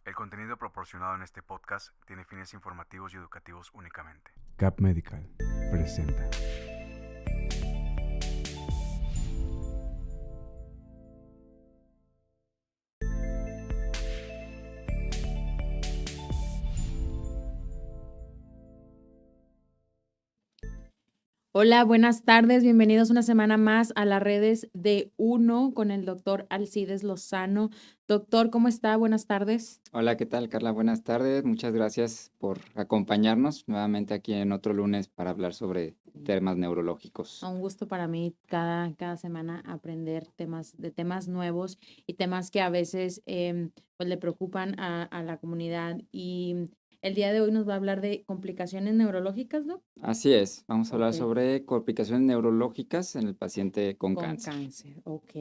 El contenido proporcionado en este podcast tiene fines informativos y educativos únicamente. Cap Medical presenta. Hola, buenas tardes. Bienvenidos una semana más a las redes de Uno con el doctor Alcides Lozano. Doctor, ¿cómo está? Buenas tardes. Hola, ¿qué tal, Carla? Buenas tardes. Muchas gracias por acompañarnos nuevamente aquí en otro lunes para hablar sobre temas neurológicos. Un gusto para mí cada semana aprender temas nuevos y temas que a veces pues le preocupan a la comunidad. Y el día de hoy nos va a hablar de complicaciones neurológicas, ¿no? Así es, vamos a hablar Ok. sobre complicaciones neurológicas en el paciente con cáncer. Cáncer, ok.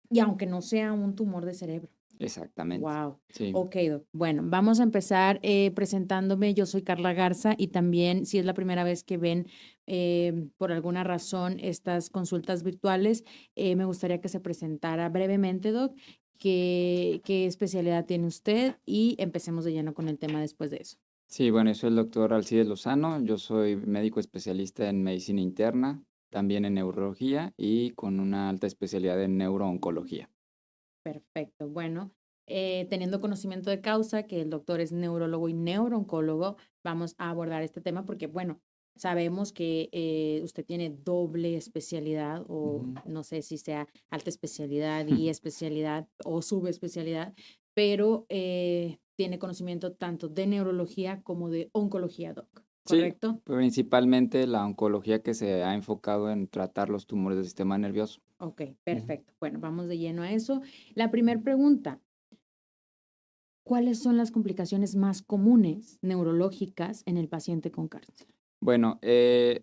Y aunque no sea un tumor de cerebro. Exactamente. Wow. Sí. Ok, doc. Bueno, vamos a empezar presentándome. Yo soy Carla Garza y también, si es la primera vez que ven por alguna razón estas consultas virtuales, me gustaría que se presentara brevemente, doc, qué especialidad tiene usted y empecemos de lleno con el tema después de eso. Sí, bueno, yo soy el doctor Alcides Lozano, yo soy médico especialista en medicina interna, también en neurología y con una alta especialidad en neurooncología. Perfecto. Bueno, teniendo conocimiento de causa, que el doctor es neurólogo y neurooncólogo, vamos a abordar este tema porque, bueno, sabemos que usted tiene doble especialidad o Ujú. no sé si sea alta especialidad y especialidad o subespecialidad, pero tiene conocimiento tanto de neurología como de oncología, doc, Sí, ¿correcto? principalmente la oncología que se ha enfocado en tratar los tumores del sistema nervioso. Ok, Ujú. perfecto. Bueno, vamos de lleno a eso. La primera pregunta. ¿Cuáles son las complicaciones más comunes neurológicas en el paciente con cáncer? Bueno,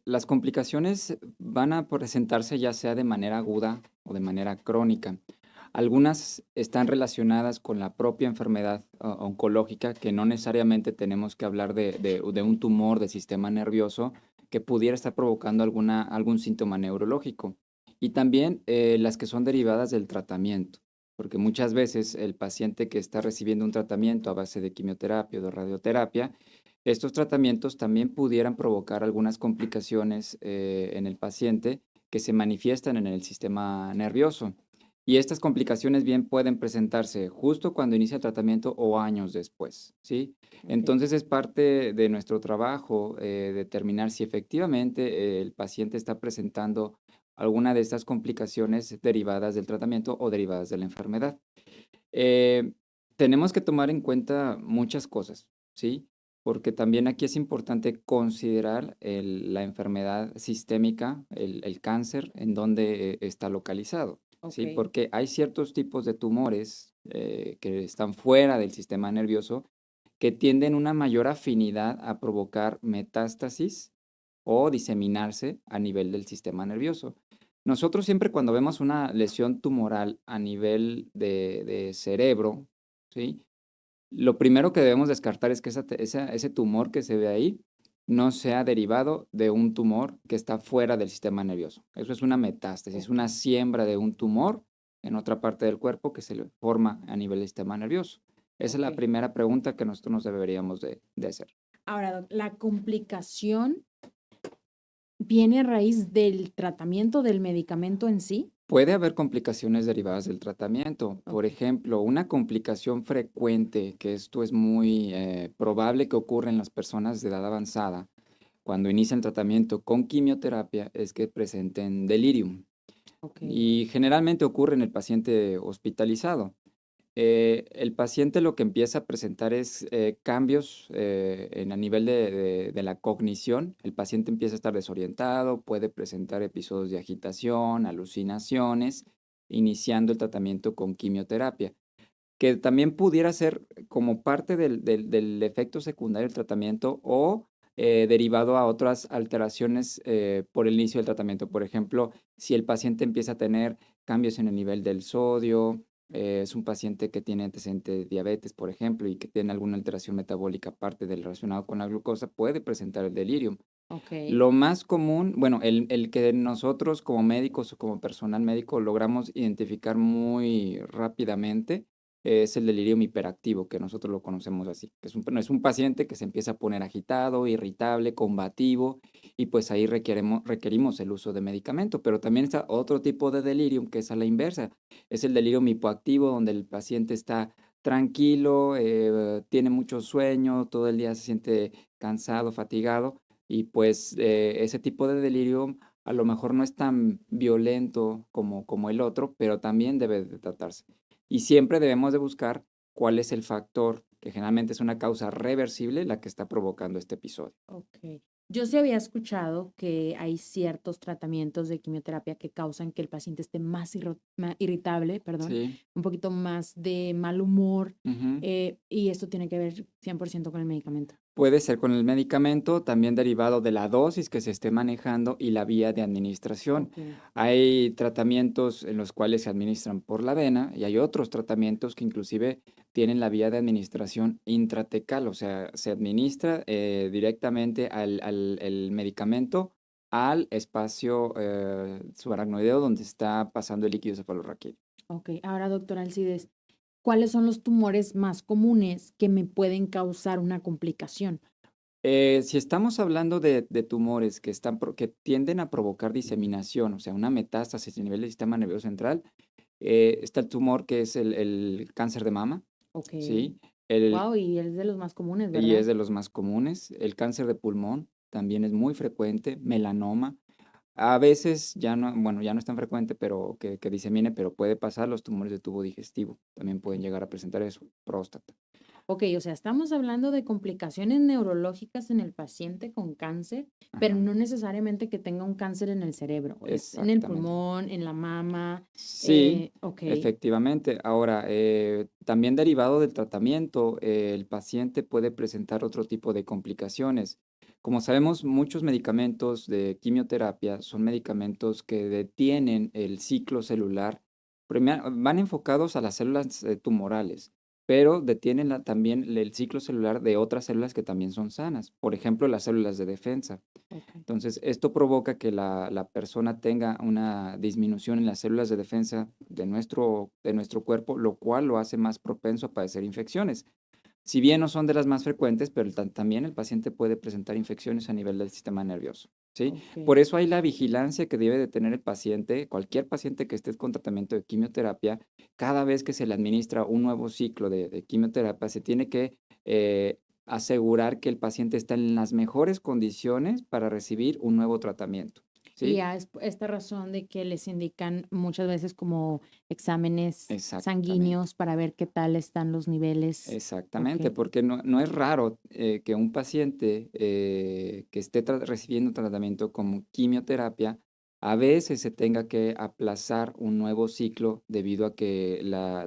las complicaciones van a presentarse ya sea de manera aguda o de manera crónica. Algunas están relacionadas con la propia enfermedad oncológica, que no necesariamente tenemos que hablar de un tumor del sistema nervioso que pudiera estar provocando algún síntoma neurológico. Y también las que son derivadas del tratamiento, porque muchas veces el paciente que está recibiendo un tratamiento a base de quimioterapia o de radioterapia, estos tratamientos también pudieran provocar algunas complicaciones en el paciente que se manifiestan en el sistema nervioso. Y estas complicaciones bien pueden presentarse justo cuando inicia el tratamiento o años después, ¿sí? Ok. Entonces es parte de nuestro trabajo determinar si efectivamente el paciente está presentando alguna de estas complicaciones derivadas del tratamiento o derivadas de la enfermedad. Eh, Tenemos que tomar en cuenta muchas cosas, ¿sí? Porque también aquí es importante considerar la enfermedad sistémica, el cáncer, en dónde está localizado, Ok, ¿sí? Porque hay ciertos tipos de tumores que están fuera del sistema nervioso que tienden una mayor afinidad a provocar metástasis o diseminarse a nivel del sistema nervioso. Nosotros siempre cuando vemos una lesión tumoral a nivel de cerebro, ¿sí? Lo primero que debemos descartar es que ese tumor que se ve ahí no sea derivado de un tumor que está fuera del sistema nervioso. Eso es una metástasis, ok, una siembra de un tumor en otra parte del cuerpo que se le forma a nivel del sistema nervioso. Esa es la ok. primera pregunta que nosotros nos deberíamos de hacer. Ahora, doc, la complicación viene a raíz del tratamiento del medicamento en sí. Puede haber complicaciones derivadas del tratamiento. Por Ok, ejemplo, una complicación frecuente, que esto es muy probable que ocurra en las personas de edad avanzada, cuando inician tratamiento con quimioterapia, es que presenten delirium. ok, Y generalmente ocurre en el paciente hospitalizado. El paciente lo que empieza a presentar es cambios a nivel de la cognición. El paciente empieza a estar desorientado, puede presentar episodios de agitación, alucinaciones, iniciando el tratamiento con quimioterapia, que también pudiera ser como parte del efecto secundario del tratamiento o derivado a otras alteraciones por el inicio del tratamiento. Por ejemplo, si el paciente empieza a tener cambios en el nivel del sodio, es un paciente que tiene antecedente de diabetes, por ejemplo, y que tiene alguna alteración metabólica aparte del relacionado con la glucosa, puede presentar el delirium. ok, Lo más común, bueno, el que nosotros como médicos o como personal médico logramos identificar muy rápidamente es el delirium hiperactivo, que nosotros lo conocemos así, que es un paciente que se empieza a poner agitado, irritable, combativo, y pues ahí requerimos el uso de medicamento. Pero también está otro tipo de delirium, que es a la inversa, es el delirium hipoactivo, donde el paciente está tranquilo, tiene mucho sueño, todo el día se siente cansado, fatigado, y pues ese tipo de delirium a lo mejor no es tan violento como el otro, pero también debe de tratarse. Y siempre debemos de buscar cuál es el factor, que generalmente es una causa reversible, la que está provocando este episodio. Ok. Yo sí había escuchado que hay ciertos tratamientos de quimioterapia que causan que el paciente esté más irritable, perdón, Sí. un poquito más de mal humor, Ujú. y esto tiene que ver 100% con el medicamento. Puede ser con el medicamento, también derivado de la dosis que se esté manejando y la vía de administración. Ok. Hay tratamientos en los cuales se administran por la vena y hay otros tratamientos que inclusive tienen la vía de administración intratecal, o sea, se administra directamente el medicamento al espacio subaracnoideo donde está pasando el líquido cefalorraquídeo. Ok. Ahora, doctor Alcides, ¿cuáles son los tumores más comunes que me pueden causar una complicación? Si estamos hablando de tumores que tienden a provocar diseminación, o sea, una metástasis a nivel del sistema nervioso central, está el tumor que es el cáncer de mama, Ok. ¿sí? El, Wow, y es de los más comunes, y es ¿verdad? de los más comunes. El cáncer de pulmón también es muy frecuente, melanoma. A veces ya no, bueno, ya no es tan frecuente, pero que disemine, pero puede pasar. Los tumores de tubo digestivo también pueden llegar a presentar eso, próstata. Ok, o sea, estamos hablando de complicaciones neurológicas en el paciente con cáncer, pero Ajá, no necesariamente que tenga un cáncer en el cerebro, es en el exactamente. pulmón, en la mama. Sí, Ok, efectivamente. Ahora, también derivado del tratamiento, el paciente puede presentar otro tipo de complicaciones. Como sabemos, muchos medicamentos de quimioterapia son medicamentos que detienen el ciclo celular. Van enfocados a las células tumorales, pero detienen también el ciclo celular de otras células que también son sanas. Por ejemplo, las células de defensa. ok, Entonces, esto provoca que la persona tenga una disminución en las células de defensa de nuestro cuerpo, lo cual lo hace más propenso a padecer infecciones. Si bien no son de las más frecuentes, pero también el paciente puede presentar infecciones a nivel del sistema nervioso, ¿sí? ok, Por eso hay la vigilancia que debe de tener el paciente, cualquier paciente que esté con tratamiento de quimioterapia, cada vez que se le administra un nuevo ciclo de quimioterapia, se tiene que asegurar que el paciente está en las mejores condiciones para recibir un nuevo tratamiento, y ¿sí? a esta razón de que les indican muchas veces como exámenes Exactamente. sanguíneos para ver qué tal están los niveles. Ok, Exactamente, porque no es raro que un paciente que esté recibiendo tratamiento como quimioterapia, a veces se tenga que aplazar un nuevo ciclo debido a que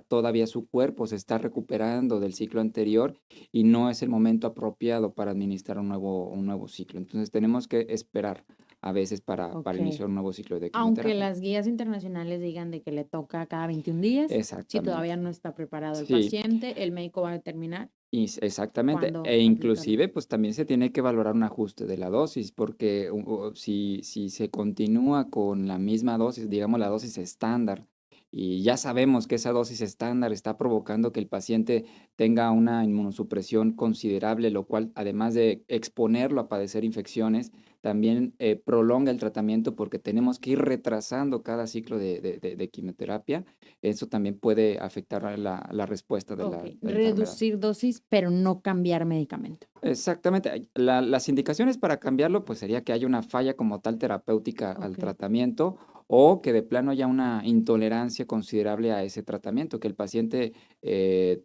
todavía su cuerpo se está recuperando del ciclo anterior y no es el momento apropiado para administrar un nuevo ciclo. Entonces tenemos que esperar a veces para ok. iniciar un nuevo ciclo de Aunque quimioterapia. las guías internacionales digan de que le toca cada 21 días, si todavía Exactamente. no está preparado el Sí. paciente, el médico va a determinar Exactamente, cuándo e aplicarlo. inclusive, pues también se tiene que valorar un ajuste de la dosis, porque si se continúa con la misma dosis, digamos la dosis estándar, y ya sabemos que esa dosis estándar está provocando que el paciente tenga una inmunosupresión considerable, lo cual, además de exponerlo a padecer infecciones, también prolonga el tratamiento porque tenemos que ir retrasando cada ciclo de quimioterapia. Eso también puede afectar a la respuesta de Ok, la enfermedad. reducir dosis, pero no cambiar medicamento. Exactamente. Las indicaciones para cambiarlo, pues sería que haya una falla como tal terapéutica al Ok, tratamiento o que de plano haya una intolerancia considerable a ese tratamiento, que el paciente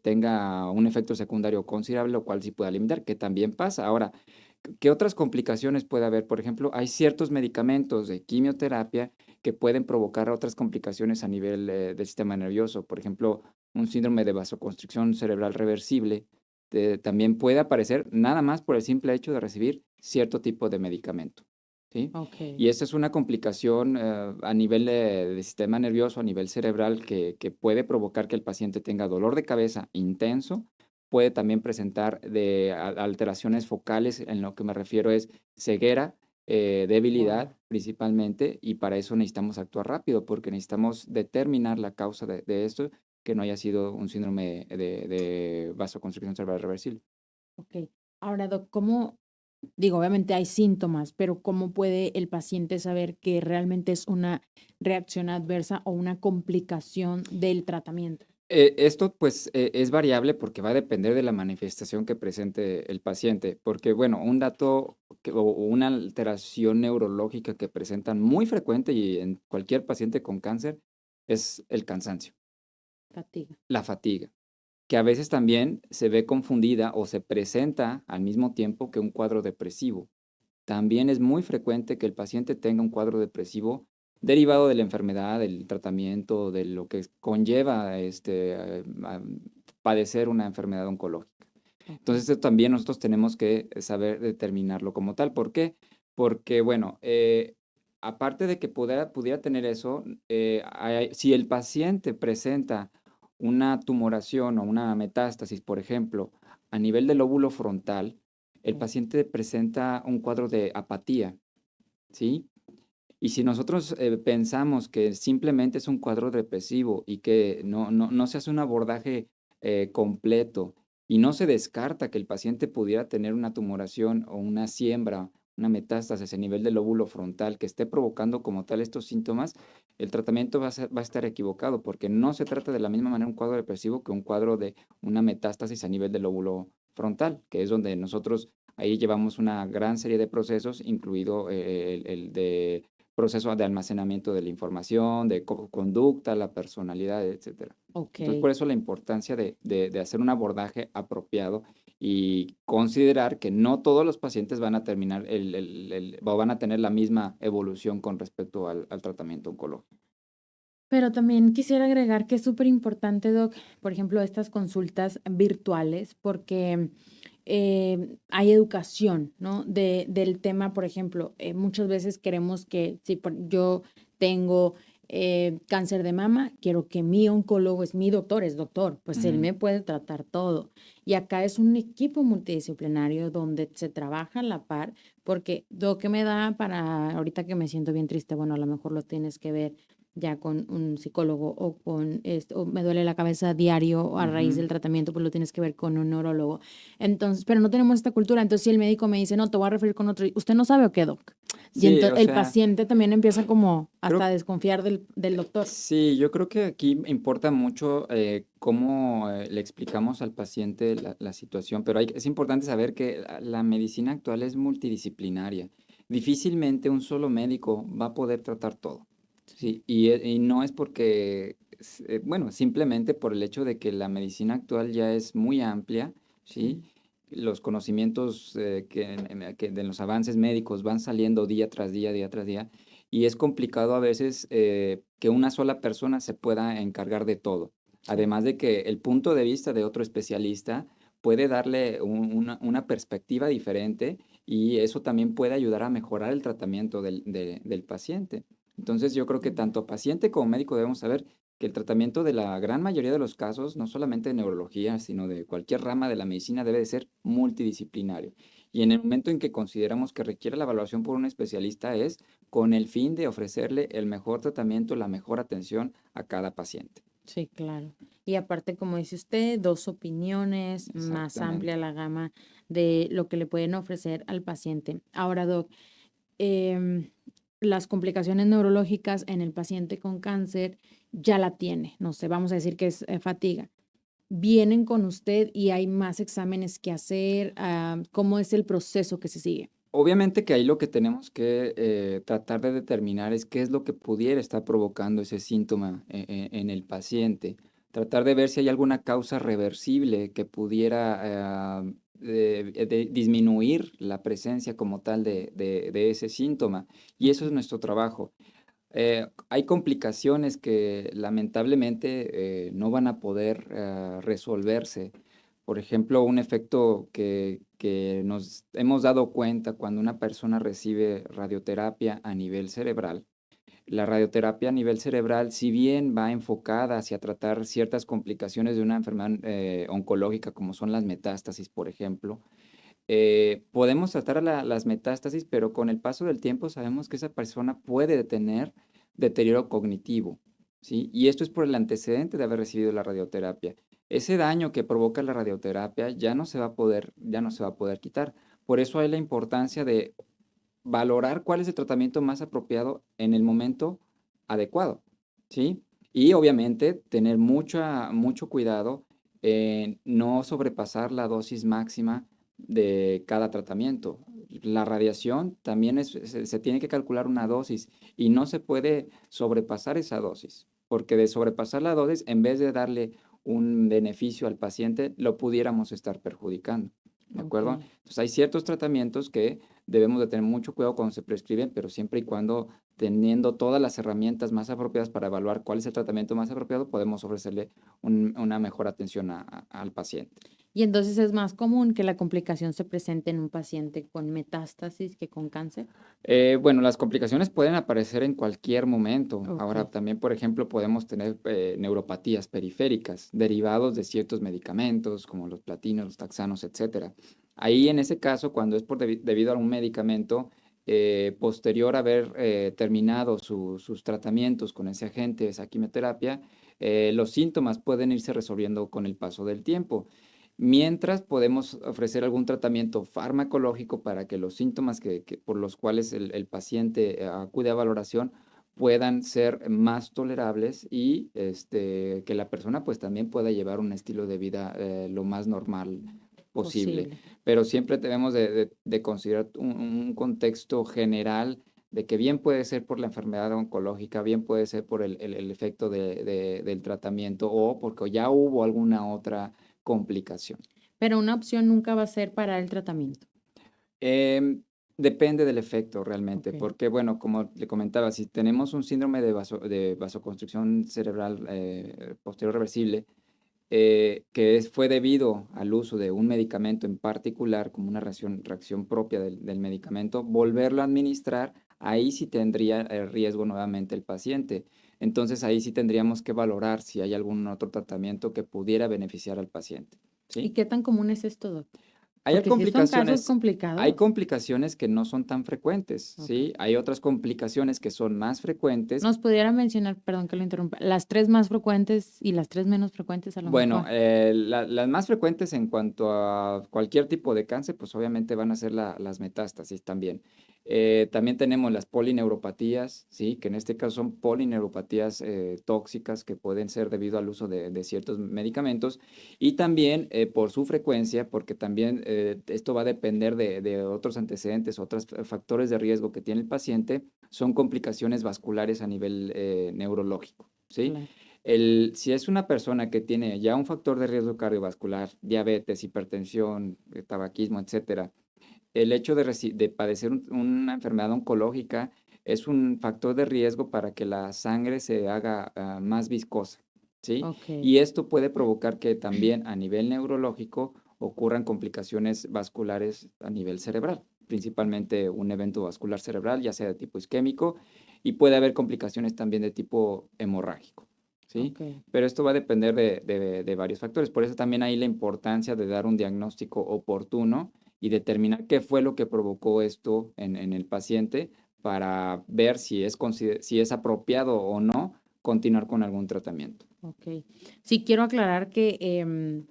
tenga un efecto secundario considerable, lo cual sí pueda limitar, que también pasa. Ahora, ¿qué otras complicaciones puede haber? Por ejemplo, hay ciertos medicamentos de quimioterapia que pueden provocar otras complicaciones a nivel del sistema nervioso. Por ejemplo, un síndrome de vasoconstricción cerebral reversible también puede aparecer nada más por el simple hecho de recibir cierto tipo de medicamento, ¿sí? ok. Y esta es una complicación a nivel de sistema nervioso, a nivel cerebral, que puede provocar que el paciente tenga dolor de cabeza intenso, puede también presentar alteraciones focales, en lo que me refiero es ceguera, Wow. debilidad principalmente, y para eso necesitamos actuar rápido, porque necesitamos determinar la causa de esto que no haya sido un síndrome de vasoconstricción cerebral reversible. Ok. Ahora, Doc, ¿cómo, digo, obviamente hay síntomas, pero cómo puede el paciente saber que realmente es una reacción adversa o una complicación del tratamiento? Esto, pues, es variable porque va a depender de la manifestación que presente el paciente, porque, bueno, un dato o una alteración neurológica que presentan muy frecuente y en cualquier paciente con cáncer es el cansancio, Fatiga. la fatiga, que a veces también se ve confundida o se presenta al mismo tiempo que un cuadro depresivo. También es muy frecuente que el paciente tenga un cuadro depresivo derivado de la enfermedad, del tratamiento, de lo que conlleva padecer una enfermedad oncológica. Ok. Entonces, esto también nosotros tenemos que saber determinarlo como tal. ¿Por qué? Porque, bueno, aparte de que pudiera tener eso, si el paciente presenta una tumoración o una metástasis, por ejemplo, a nivel del lóbulo frontal, el Ok. paciente presenta un cuadro de apatía, ¿sí? Y si nosotros pensamos que simplemente es un cuadro depresivo y que no se hace un abordaje completo y no se descarta que el paciente pudiera tener una tumoración o una siembra, una metástasis a nivel del lóbulo frontal que esté provocando como tal estos síntomas, el tratamiento va a estar equivocado porque no se trata de la misma manera un cuadro depresivo que un cuadro de una metástasis a nivel del lóbulo frontal, que es donde nosotros ahí llevamos una gran serie de procesos, incluido el de proceso de almacenamiento de la información, de conducta, la personalidad, etcétera. Ok. Entonces, por eso la importancia de hacer un abordaje apropiado y considerar que no todos los pacientes van a terminar o van a tener la misma evolución con respecto al tratamiento oncológico. Pero también quisiera agregar que es súper importante, Doc, por ejemplo, estas consultas virtuales, porque hay educación, ¿no? Del tema, por ejemplo, muchas veces queremos que, si yo tengo cáncer de mama, quiero que mi oncólogo es mi doctor, es doctor, pues él Ujú. me puede tratar todo. Y acá es un equipo multidisciplinario donde se trabaja a la par, porque, Doc, ¿qué me da para ahorita que me siento bien triste? Bueno, a lo mejor lo tienes que ver ya con un psicólogo o o me duele la cabeza diario a raíz Ujú. del tratamiento, pues lo tienes que ver con un neurólogo. Entonces, pero no tenemos esta cultura. Entonces, si el médico me dice, no, te voy a referir con otro, ¿usted no sabe o qué, doc? Y Sí, entonces o el sea, paciente también empieza como hasta creo a desconfiar del doctor. sí, yo creo que aquí importa mucho cómo le explicamos al paciente la situación, pero es importante saber que la medicina actual es multidisciplinaria. Difícilmente un solo médico va a poder tratar todo, Sí. ¿sí? Y no es porque, bueno, simplemente por el hecho de que la medicina actual ya es muy amplia, ¿sí? Sí. Los conocimientos que de los avances médicos van saliendo día tras día, día tras día y es complicado a veces que una sola persona se pueda encargar de todo. Sí. Además de que el punto de vista de otro especialista puede darle una perspectiva diferente y eso también puede ayudar a mejorar el tratamiento del paciente. Entonces yo creo que Mm. tanto paciente como médico debemos saber que el tratamiento de la gran mayoría de los casos, no solamente de neurología, sino de cualquier rama de la medicina, debe de ser multidisciplinario. Y en el momento en que consideramos que requiere la evaluación por un especialista es con el fin de ofrecerle el mejor tratamiento, la mejor atención a cada paciente. Sí, claro. Y aparte, como dice usted, dos opiniones, más amplia Exactamente. la gama de lo que le pueden ofrecer al paciente. Ahora, Doc, em, las complicaciones neurológicas en el paciente con cáncer ya la tiene, no sé, vamos a decir que es fatiga. Vienen con usted y hay más exámenes que hacer. ¿Cómo es el proceso que se sigue? Obviamente que ahí lo que tenemos que tratar de determinar es qué es lo que pudiera estar provocando ese síntoma en el paciente. Tratar de ver si hay alguna causa reversible que pudiera disminuir la presencia como tal de ese síntoma. Y eso es Ujú. nuestro trabajo. Hay complicaciones que lamentablemente no van a poder resolverse. Por ejemplo, un efecto que nos hemos dado cuenta cuando una persona recibe radioterapia a nivel cerebral. La radioterapia a nivel cerebral, si bien va enfocada hacia tratar ciertas complicaciones de una enfermedad oncológica, como son las metástasis, por ejemplo, podemos tratar las metástasis, pero con el paso del tiempo sabemos que esa persona puede tener deterioro cognitivo, ¿sí? Y esto es por el antecedente de haber recibido la radioterapia. Ese daño que provoca la radioterapia ya no se va a poder quitar. Por eso hay la importancia de valorar cuál es el tratamiento más apropiado en el momento adecuado, ¿sí? Y obviamente tener mucho cuidado en no sobrepasar la dosis máxima de cada tratamiento. La radiación también se tiene que calcular una dosis y no se puede sobrepasar esa dosis, porque de sobrepasar la dosis, en vez de darle un beneficio al paciente, lo pudiéramos estar perjudicando, ¿de Ok. acuerdo? Entonces hay ciertos tratamientos que debemos de tener mucho cuidado cuando se prescriben, pero siempre y cuando teniendo todas las herramientas más apropiadas para evaluar cuál es el tratamiento más apropiado, podemos ofrecerle una mejor atención al paciente. Y entonces es más común que la complicación se presente en un paciente con metástasis que con cáncer. Bueno, las complicaciones pueden aparecer en cualquier momento. Ok. Ahora, también, por ejemplo, podemos tener neuropatías periféricas derivados de ciertos medicamentos, como los platinos, los taxanos, etcétera. Ahí, en ese caso, cuando es debido a un medicamento, posterior a haber terminado sus tratamientos con ese agente, esa quimioterapia, los síntomas pueden irse resolviendo con el paso del tiempo. Mientras podemos ofrecer algún tratamiento farmacológico para que los síntomas por los cuales el paciente acude a valoración puedan ser más tolerables y que la persona pues también pueda llevar un estilo de vida lo más normal posible. Posible. Pero siempre debemos de considerar un contexto general de que bien puede ser por la enfermedad oncológica, bien puede ser por el efecto del tratamiento o porque ya hubo alguna otra complicación. Pero una opción nunca va a ser parar el tratamiento. Em, Depende del efecto realmente, Ok. porque bueno, como le comentaba, si tenemos un síndrome de vasoconstricción cerebral posterior reversible, fue debido al uso de un medicamento en particular, como una reacción propia del medicamento, volverlo a administrar, ahí sí tendría riesgo nuevamente el paciente. Entonces ahí sí tendríamos que valorar si hay algún otro tratamiento que pudiera beneficiar al paciente, ¿Y ¿sí? qué tan común es esto, doc? Hay Porque sí son casos hay complicados. complicaciones que no son tan frecuentes, Ok. ¿sí? Hay otras complicaciones que son más frecuentes. ¿Nos pudiera mencionar, perdón que lo interrumpa, las tres más frecuentes y las tres menos frecuentes a lo Bueno, mejor? las más frecuentes en cuanto a cualquier tipo de cáncer, pues obviamente van a ser las metástasis también. También tenemos las polineuropatías, ¿sí? Que en este caso son polineuropatías tóxicas que pueden ser debido al uso de ciertos medicamentos y también por su frecuencia, porque también esto va a depender de otros antecedentes, otros factores de riesgo que tiene el paciente, son complicaciones vasculares a nivel neurológico, ¿sí? Claro. Si es una persona que tiene ya un factor de riesgo cardiovascular, diabetes, hipertensión, tabaquismo, etcétera, el hecho de padecer una enfermedad oncológica es un factor de riesgo para que la sangre se haga más viscosa, ¿sí? Ok. Y esto puede provocar que también a nivel neurológico ocurran complicaciones vasculares a nivel cerebral, principalmente un evento vascular cerebral, ya sea de tipo isquémico, y puede haber complicaciones también de tipo hemorrágico, ¿sí? Ok. Pero esto va a depender de varios factores. Por eso también hay la importancia de dar un diagnóstico oportuno y determinar qué fue lo que provocó esto en el paciente para ver si es apropiado o no continuar con algún tratamiento. Ok. Sí, quiero aclarar que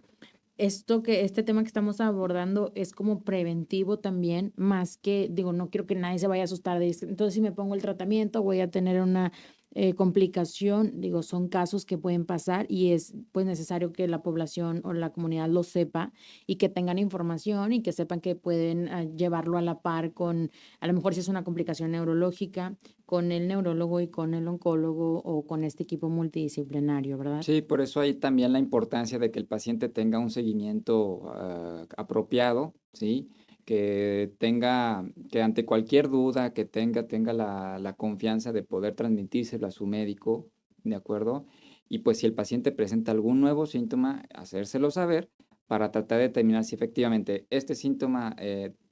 este tema que estamos abordando es como preventivo también, más que, digo, no quiero que nadie se vaya a asustar de esto. Entonces, si me pongo el tratamiento, voy a tener una complicación. Digo, son casos que pueden pasar y es pues necesario que la población o la comunidad lo sepa y que tengan información y que sepan que pueden llevarlo a la par con, a lo mejor si es una complicación neurológica, con el neurólogo y con el oncólogo o con este equipo multidisciplinario, ¿verdad? Sí, por eso hay también la importancia de que el paciente tenga un seguimiento apropiado, ¿sí? Que ante cualquier duda que tenga la confianza de poder transmitírselo a su médico, ¿de acuerdo? Y pues si el paciente presenta algún nuevo síntoma, hacérselo saber para tratar de determinar si efectivamente este síntoma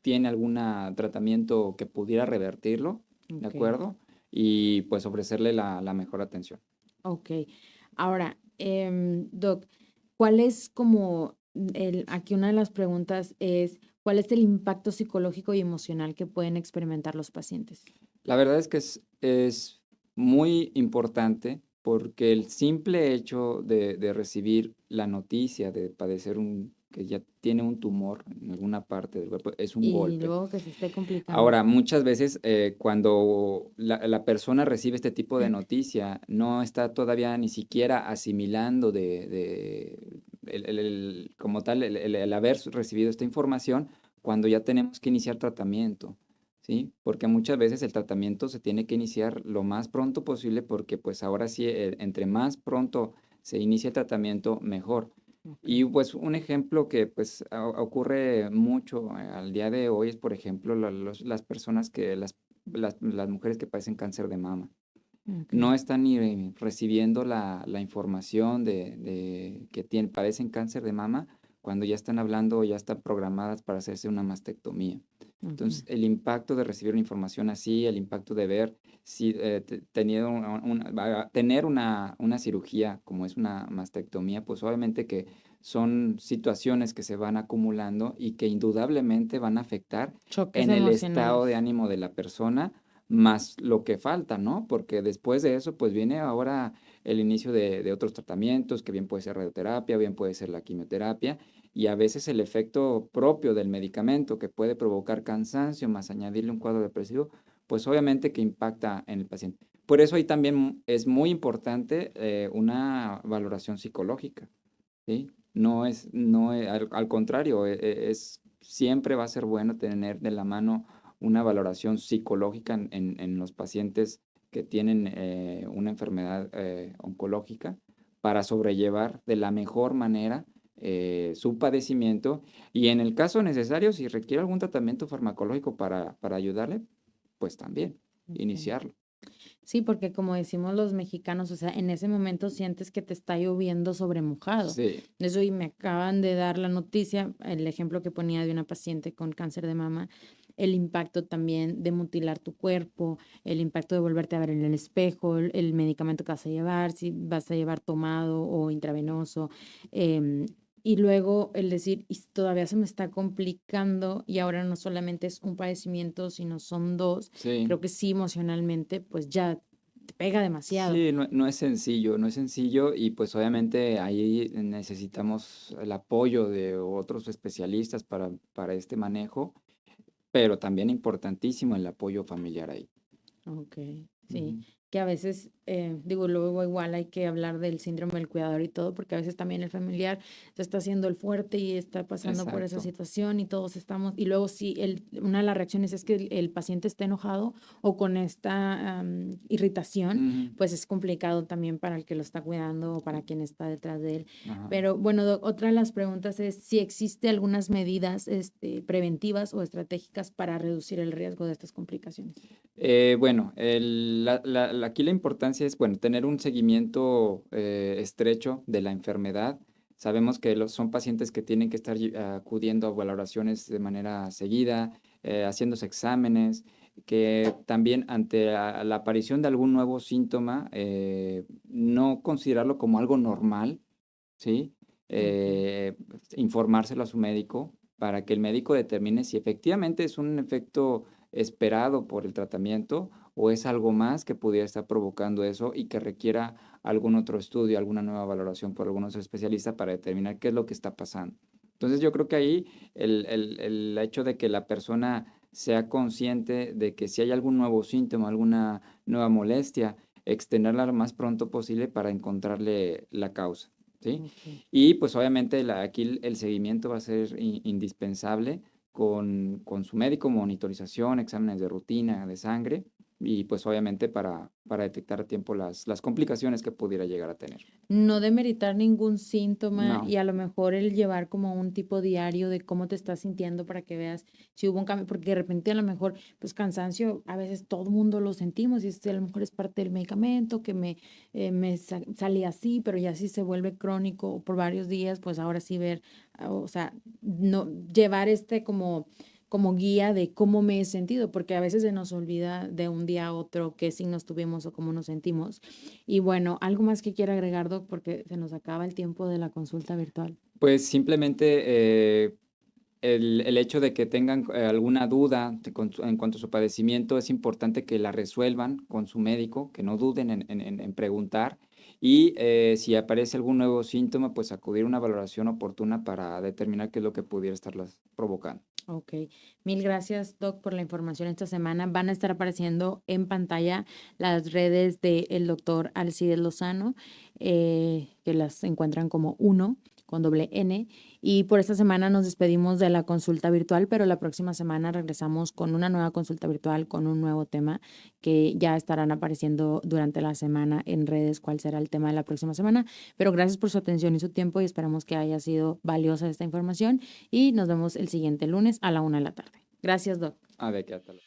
tiene algún tratamiento que pudiera revertirlo, ¿de Ok. acuerdo? Y pues ofrecerle la mejor atención. Ok. Ahora, Doc, ¿cuál es como aquí una de las preguntas es, ¿cuál es el impacto psicológico y emocional que pueden experimentar los pacientes? La verdad es que es muy importante porque el simple hecho de recibir la noticia de padecer que ya tiene un tumor en alguna parte del cuerpo es un Y golpe. luego que se esté complicando. Ahora, muchas veces cuando la persona recibe este tipo de noticia, no está todavía ni siquiera asimilando como tal el haber recibido esta información, cuando ya tenemos que iniciar tratamiento, ¿sí? Porque muchas veces el tratamiento se tiene que iniciar lo más pronto posible, porque pues ahora sí, entre más pronto se inicie el tratamiento, mejor. Y Ok. pues un ejemplo que pues ocurre mucho al día de hoy es, por ejemplo, las personas las mujeres que padecen cáncer de mama. Ok. No están ni recibiendo la información de que padecen cáncer de mama, cuando ya están hablando o ya están programadas para hacerse una mastectomía. Entonces, Ujú. el impacto de recibir una información así, el impacto de ver si tener una cirugía como es una mastectomía, pues obviamente que son situaciones que se van acumulando y que indudablemente van a afectar Choques en el estado de emocionales. ánimo de la persona, más lo que falta, ¿no? Porque después de eso, pues viene ahora el inicio de otros tratamientos, que bien puede ser radioterapia, bien puede ser la quimioterapia, y a veces el efecto propio del medicamento, que puede provocar cansancio más añadirle un cuadro depresivo, pues obviamente que impacta en el paciente. Por eso ahí también es muy importante una valoración psicológica, ¿sí? Al contrario, siempre va a ser bueno tener de la mano una valoración psicológica en los pacientes que tienen una enfermedad oncológica, para sobrellevar de la mejor manera su padecimiento, y en el caso necesario, si requiere algún tratamiento farmacológico para ayudarle, pues también Ok. iniciarlo. Sí, porque como decimos los mexicanos, o sea, en ese momento sientes que te está lloviendo sobre mojado. Sí. Eso, y me acaban de dar la noticia, el ejemplo que ponía de una paciente con cáncer de mama, el impacto también de mutilar tu cuerpo, el impacto de volverte a ver en el espejo, el medicamento que vas a llevar, si vas a llevar tomado o intravenoso. em, y luego el decir, "Y todavía se me está complicando y ahora no solamente es un padecimiento, sino son dos". Sí. Creo que sí, emocionalmente, pues ya te pega demasiado. Sí, no es sencillo, no es sencillo, y pues obviamente ahí necesitamos el apoyo de otros especialistas para este manejo, pero también importantísimo el apoyo familiar ahí. Okey, sí, Ujú. que a veces, digo, luego igual hay que hablar del síndrome del cuidador y todo, porque a veces también el familiar se está haciendo el fuerte y está pasando por esa Exacto. situación y todos estamos, y luego sí, una de las reacciones es que el paciente esté enojado o con esta, irritación, Ujú. pues es complicado también para el que lo está cuidando o para quien está detrás de él. Ajá. Pero bueno, doc, otra de las preguntas es si existe algunas medidas, preventivas o estratégicas para reducir el riesgo de estas complicaciones. Bueno, aquí la importancia es, bueno, tener un seguimiento estrecho de la enfermedad. Sabemos que son pacientes que tienen que estar acudiendo a valoraciones de manera seguida, haciéndose exámenes, que también ante la aparición de algún nuevo síntoma, no considerarlo como algo normal, ¿sí? Okey. Informárselo a su médico, para que el médico determine si efectivamente es un efecto esperado por el tratamiento, o es algo más que pudiera estar provocando eso y que requiera algún otro estudio, alguna nueva valoración por algunos especialistas para determinar qué es lo que está pasando. Entonces yo creo que ahí el hecho de que la persona sea consciente de que si hay algún nuevo síntoma, alguna nueva molestia, extenderla lo más pronto posible para encontrarle la causa, ¿sí? Okey. Y pues obviamente aquí el seguimiento va a ser indispensable con su médico, monitorización, exámenes de rutina, de sangre, y pues obviamente para detectar a tiempo las complicaciones que pudiera llegar a tener. No demeritar ningún síntoma No. y a lo mejor el llevar como un tipo diario de cómo te estás sintiendo para que veas si hubo un cambio, porque de repente a lo mejor, pues cansancio, a veces todo mundo lo sentimos y a lo mejor es parte del medicamento que salí así, pero ya si se vuelve crónico por varios días, pues ahora sí ver, o sea, no llevar como guía de cómo me he sentido, porque a veces se nos olvida de un día a otro qué signos tuvimos o cómo nos sentimos. Y bueno, algo más que quiera agregar, Doc, porque se nos acaba el tiempo de la consulta virtual. Pues simplemente el hecho de que tengan alguna duda en cuanto a su padecimiento, es importante que la resuelvan con su médico, que no duden en preguntar, Y si aparece algún nuevo síntoma, pues acudir a una valoración oportuna para determinar qué es lo que pudiera estarlas provocando. Ok, mil gracias, Doc, por la información esta semana. Van a estar apareciendo en pantalla las redes del doctor Alcides Lozano, que las encuentran como uno con doble N. Y por esta semana nos despedimos de la consulta virtual, pero la próxima semana regresamos con una nueva consulta virtual, con un nuevo tema que ya estarán apareciendo durante la semana en redes, cuál será el tema de la próxima semana. Pero gracias por su atención y su tiempo y esperamos que haya sido valiosa esta información y nos vemos el siguiente lunes a la 1 de la tarde. Gracias, Doc. A ver, qué tal.